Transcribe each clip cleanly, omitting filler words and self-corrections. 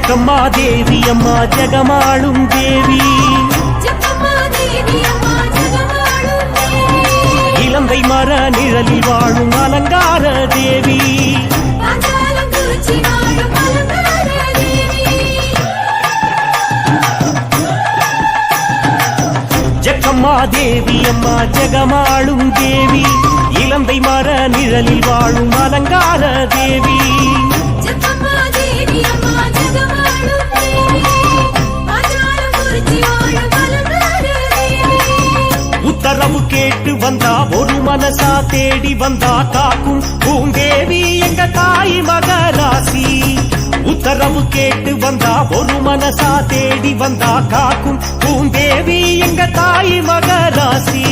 ஜக்கம்மா தேவி அம்மா ஜெகமாளும் தேவி, இலந்தை மர நிழலில் வாழும் அலங்கார தேவி, ஜக்கம்மா தேவி அம்மா ஜெகமாளும் தேவி, இலந்தை மர நிழலில் வாழும் அலங்கார தேவி, உத்தரவு கேட்டு வந்தா ஒரு மனசா தேடி வந்தா காக்கும் பூந்தேவி எங்க தாய் மகராசி. உத்தரவு கேட்டு வந்தா ஒரு மனசா தேடி வந்தா காக்கும் பூந்தேவி எங்க தாய் மகராசி.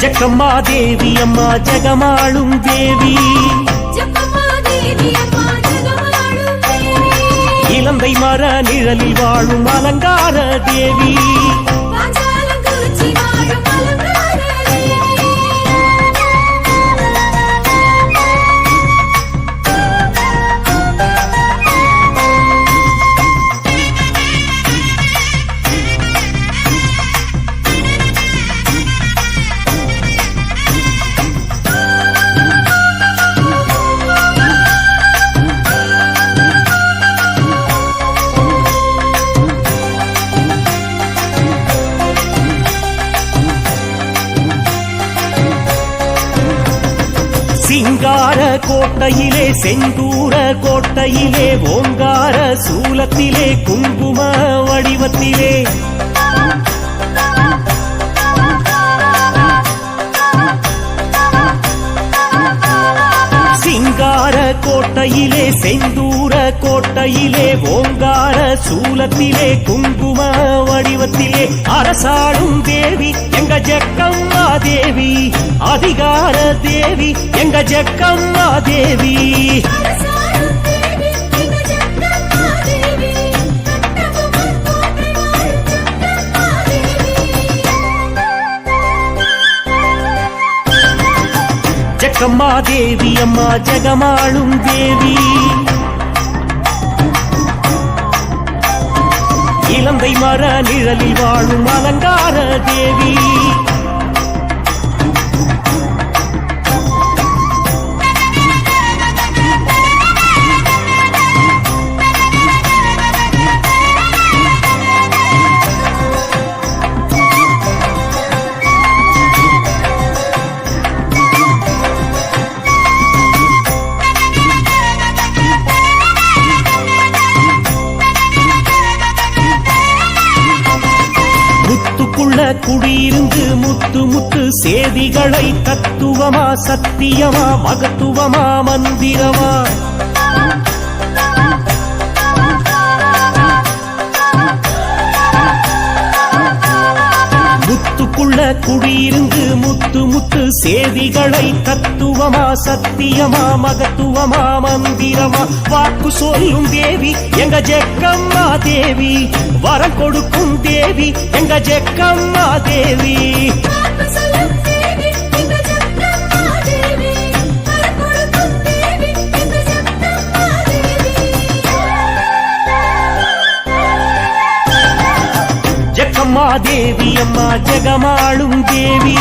ஜக்கம்மா தேவி அம்மா ஜெகமாளும் தேவி, இலந்தை மர நிழலில் வாழும் அலங்கார தேவி, சிங்கார கோட்டையிலே செந்தூர கோட்டையிலே ஓங்கார சூலத்திலே குங்கும வடிவத்திலே, சிங்கார கோட்டையிலே செந்தூர கோட்டையிலே ஓங்கார சூலத்திலே குங்கும வடிவத்திலே அரசாளும் தேவி எங்க ஜக்கம்மா தேவி, அதிகார தேவி எங்க ஜக்கம்மா தேவி, ஜக்கம்மா தேவி அம்மா ஜெகமாளும் தேவி, இலந்தை மர நிழலில் வாழும் அலங்கார தேவி, குடியிருந்து முத்து முத்து சேதிகளை தத்துவமா சத்தியமா மகத்துவமா மந்திரமா, முத்துக்குள்ள குடியிருந்து முத்து முத்து சேதிகளை தத்துவமா சத்தியமா மகத்துவமா மந்திரமா, வாக்கு சொல்லும் தேவி எங்க ஜெக்கம்மா தேவி, வரம் கொடுக்கும் தேவி எங்க ஜெக்கம்மா தேவி, ஜக்கம்மா தேவி அம்மா ஜெகமாளும் தேவி,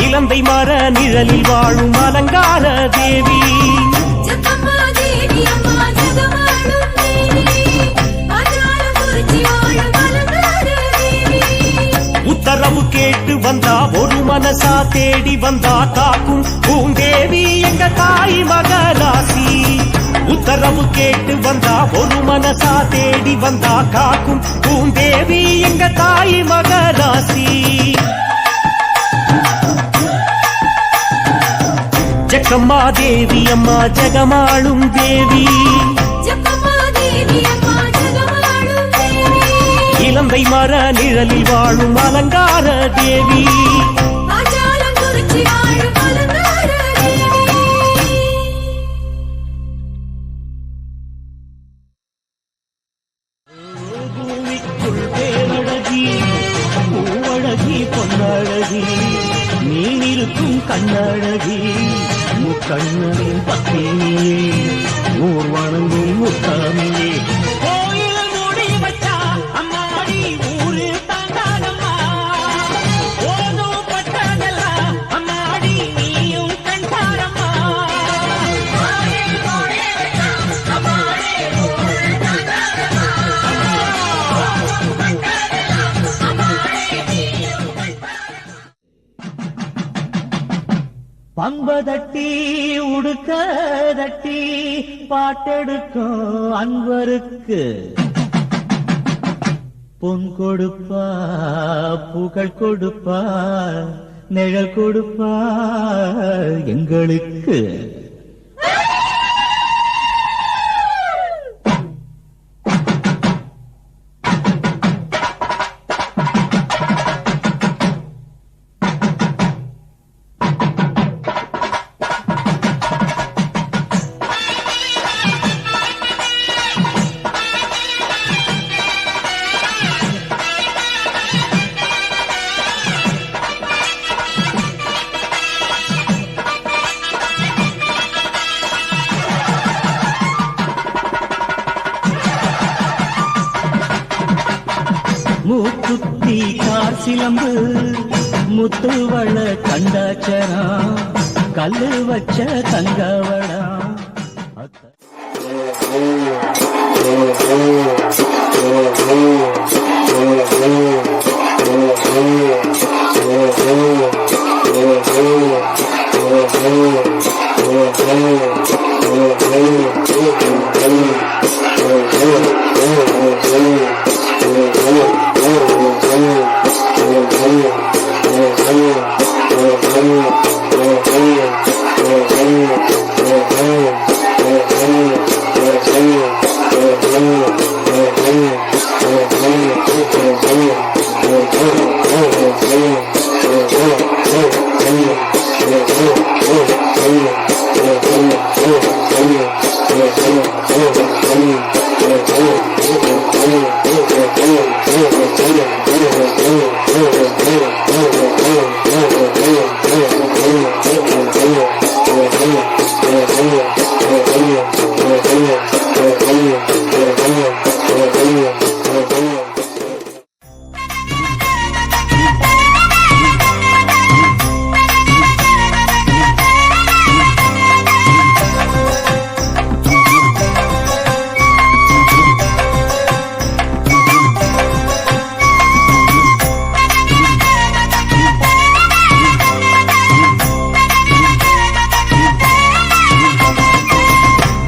இலந்தை மர நிழலில் வாழும் அலங்கார தேவி, உத்தரவு கேட்டு வந்தா ஒரு மனசா தேடி வந்தா காக்கும் பூந்தேவி எங்க தாய் மகராசி. உத்தரவு கேட்டு வந்தா ஒரு மனசா தேடி வந்தா காக்கும் பூந்தேவி எங்க தாய் மகராசி. ஜக்கம்மா தேவி அம்மா ஜெகமாளும் தேவி, இலந்தை மர நிழலில் வாழும் அலங்கார தேவி, பூமிக்குள் பேரழகி பூவழகி பொன்னழகி நீ இருக்கும் கண்ணழகி முக்கண்ணனின் பத்தினியே ஊர் வணங்கும் முத்தாமியே கோயில் மூடி வச்சா அம்மாடி ஊரு தாண்டாதம்மா ஓதும் பட்டதெல்லாம் அம்மாடி நீயும் கண்டாரம்மா பம்பதட்டி உடுக்க தட்டி பாட்டெடுக்கும் அன்பருக்கு பொன் கொடுப்பா புகழ் கொடுப்பா நிழல் கொடுப்பா எங்களுக்கு மூக்குத்தி கார் சிலம்பு முத்துவள கண்டாச்சரா கல்லு வச்ச தங்கவடா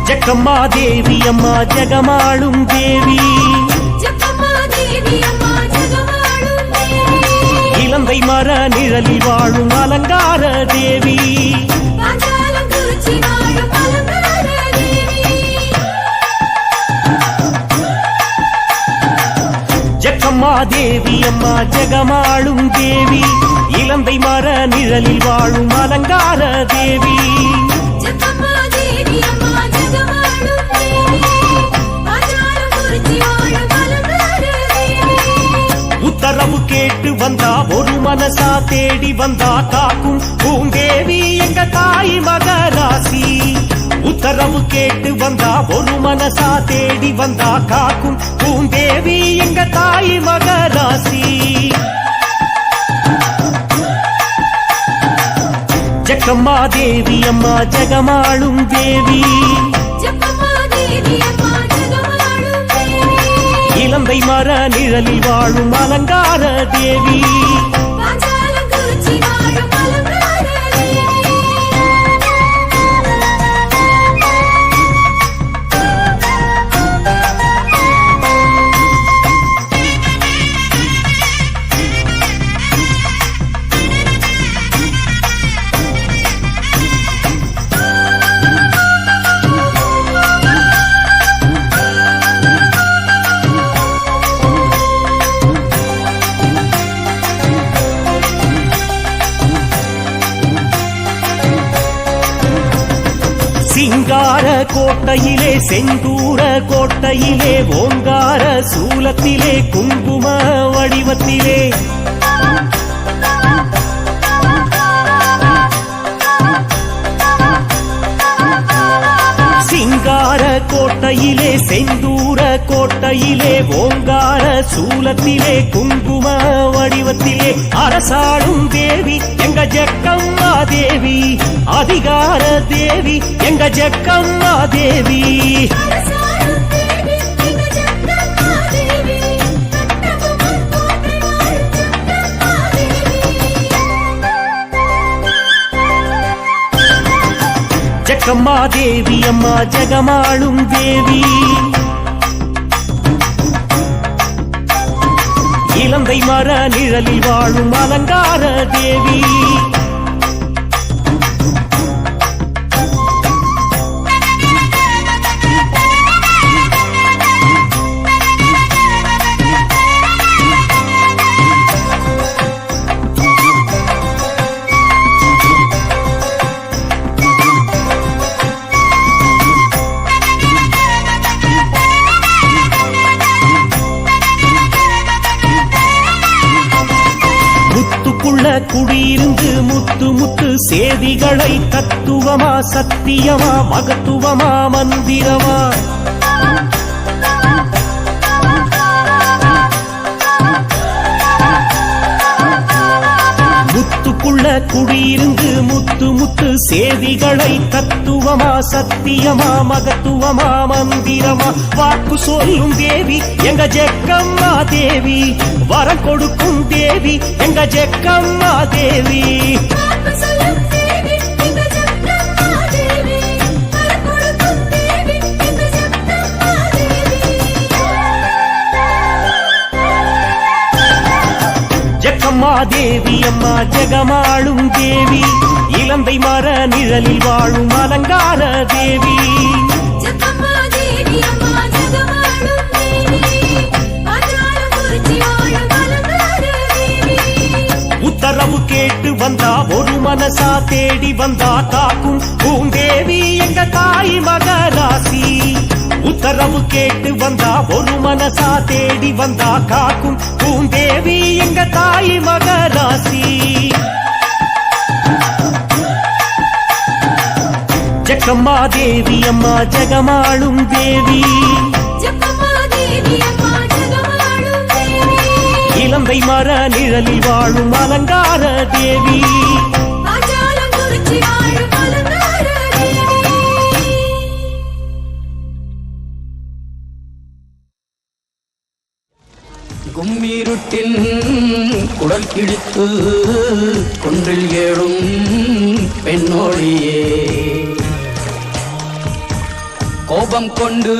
ஜக்கம்மா தேவி அம்மா ஜெகமாளும் தேவி இலந்தை மர நிழலில் வாழும் அலங்கார தேவி ஜக்கம்மா தேவி அம்மா ஜெகமாளும் தேவி இலந்தை மர நிழலில் வாழும் அலங்கார தேவி உத்தரவு கேட்டு வந்தா ஒரு மனசா தேடி வந்தா காக்கும் பூந்தேவி எங்க தாய் மகராசி உத்தரவு கேட்டு வந்தா ஒரு மனசா தேடி வந்தா காக்கும் பூந்தேவி எங்க தாய் மகராசி ஜக்கம்மா தேவி அம்மா ஜெகமாளும் தேவி இலந்தை மர நிழலில் வாழும் அலங்கார தேவி சிங்கார கோட்டையிலே செந்தூர கோட்டையிலே ஓங்கார சூலத்திலே குங்கும வடிவத்திலே கோட்டையிலே செந்தூர கோட்டையிலே ஓங்கார சூலத்திலே குங்கும வடிவத்திலே அரசாளும் தேவி எங்க ஜக்கம்மா தேவி அதிகார தேவி எங்க ஜக்கம்மா தேவி ஜக்கம்மா தேவி அம்மா ஜெகமாளும் தேவி இலந்தை மர நிழலில் வாழும் அலங்கார தேவி குடியிருந்து முத்து முத்து சேதிகளை தத்துவமா சத்தியமா மகத்துவமா மந்திரமா முத்துக்குள்ள குடியிருந்து முத்து முத்து சேதிகளை தத்துவமா சத்தியமா மகத்துவமா மந்திரமா வாக்கு சொல்லும் தேவி எங்க ஜெக்கம்மா தேவி வரம் கொடுக்கும் தேவி எங்க ஜெக்கம்மா தேவி ஜக்கம்மா தேவி அம்மா ஜெகமாளும் தேவி இலந்தை மர நிழலில் வாழும் அலங்கார தேவி உத்தரவு கேட்டு வந்தா ஒரு மனசா தேடி வந்தா காக்கும் பூந்தேவி எங்க தாய் மகராசி உத்தரவு கேட்டு வந்தா ஒரு மனசா தேடி வந்தா காக்கும் பூந்தேவி எங்க தாய் மகராசி ஜக்கம்மா தேவி அம்மா ஜெகமாளும் தேவி இலந்தை மர நிழலில் வாழும் அலங்கார தேவி கும்மிருட்டின் குடல் கிழித்து குன்றில் ஏழும் பெண்ணோழியே கோபம் கொண்டு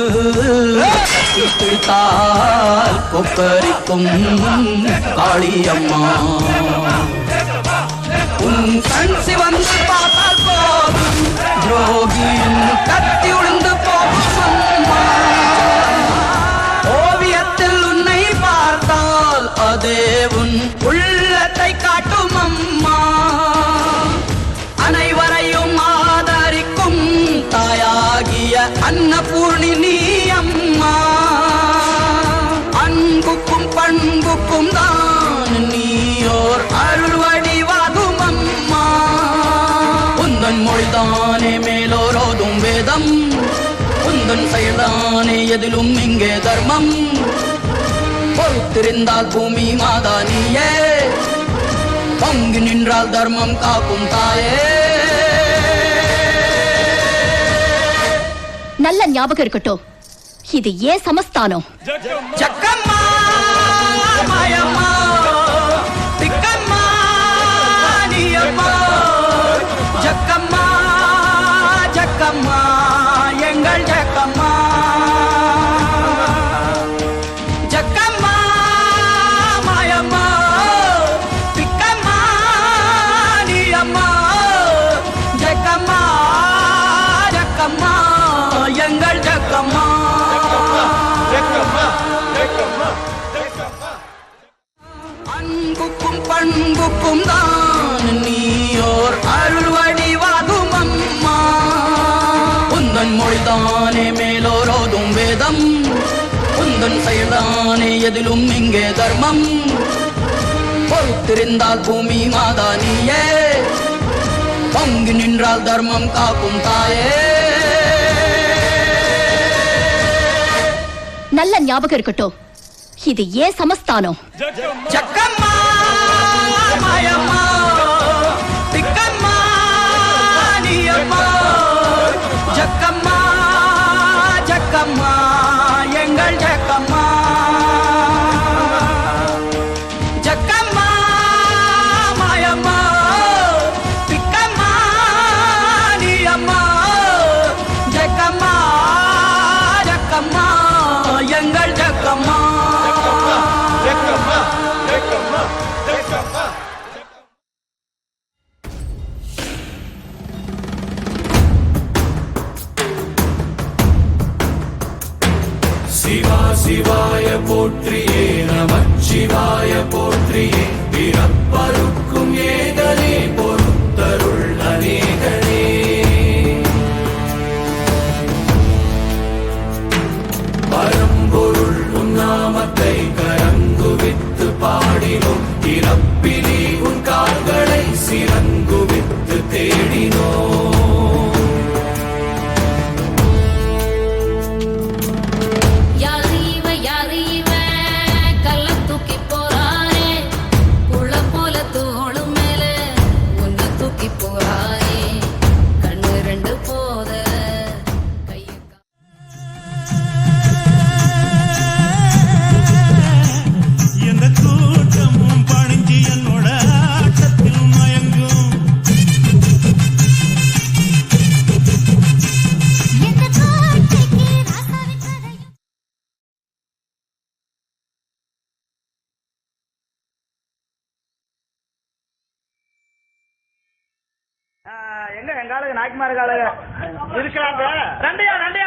பிடித்தால் கொப்பரிக்கும் காளியம்மா உன் கண் சிவந்து பார்த்தால் போதும் துரோகியும் கத்தி உழுந்து போகும் அம்மா ஓவியத்தில் உன்னை பார்த்தால் அதே உன் உள்ளத்தை காட்டும் அம்மா அனைவரையும் ஆதரிக்கும் தாயாகிய அன்னபூர்ணி நீ அம்மா அன்புக்கும் பண்புக்கும் தான் நீயோர் அருள் வடிவாகும் அம்மா உந்தன் மொழிதானே மேலோரோதும் வேதம் உந்தன் செயல்தானே எதிலும் இங்கே தர்மம் பொறுத்திருந்தால் பூமி மாதா நீயே பங்கு நின்றால் தர்மம் காக்கும் தாயே நல்ல ஞாபகம் இருக்கட்டும் இது ஏன் சமஸ்தானம் ஜக்கம்மா மாயம்மா திக்கம்மா நீயம்மா ஜக்கம்மா ஜக்கம்மா எங்கள் ஜக்கம்மா ஜக்கம்மா மாயம்மா திக்கம்மா நீயம்மா ஜக்கம்மா ஜக்கம்மா எங்கள் ஜக்கம்மா அன்புக்கும் பண்புக்கும் தான் நீயோர் அருள் வடிவாகும் அம்மா உந்தன் மொழிதானே மேலோரோதும் வேதம் உந்தன் செயல்தானே எதிலும் இங்கே தர்மம் பொறுத்திருந்தால் பூமி மாதா நீயே பங்கு நின்றால் தர்மம் காக்கும் தாயே நல்ல ஞாபகம் இருக்கட்டும், இது ஏன் சமஸ்தானம். ஜக்கம்மா மாயம்மா திக்கம்மா நீயம்மா ஜக்கம்மா ஜக்கம்மா எங்கள் ஜக்கம்மா ஜக்கம்மா மாயம்மா திக்கம்மா நீயம்மா ஜக்கம்மா ஜக்கம்மா எங்கள் ஜக்கம்மா. சிவா சிவாய போற்றியே நமச்சிவாய போற்றியே பிறப்பருக்கும் ஏகனே பொறுத்தருள் அநேகனே. பரம்பொருள் உன்னாமத்தை கரங்குவித்து பாடினோம், இறப்பிலி உன் கால்களை சிறங்குவித்து தேடினோம். யாரு இவன் கள்ள தூக்கி போறாரே, புள்ள போல தோளு மேல உன்னை தூக்கி போறாரே, கண்ணு ரெண்டு போத கைய எந்த கூட்டமும் பணிஞ்சு என்னோட ஆட்டத்தில் மயங்கும். எங்க எங்க ஆளுங்க நாய்க்குமார் ஆளுங்க இருக்கிறாங்க. ரெண்டையா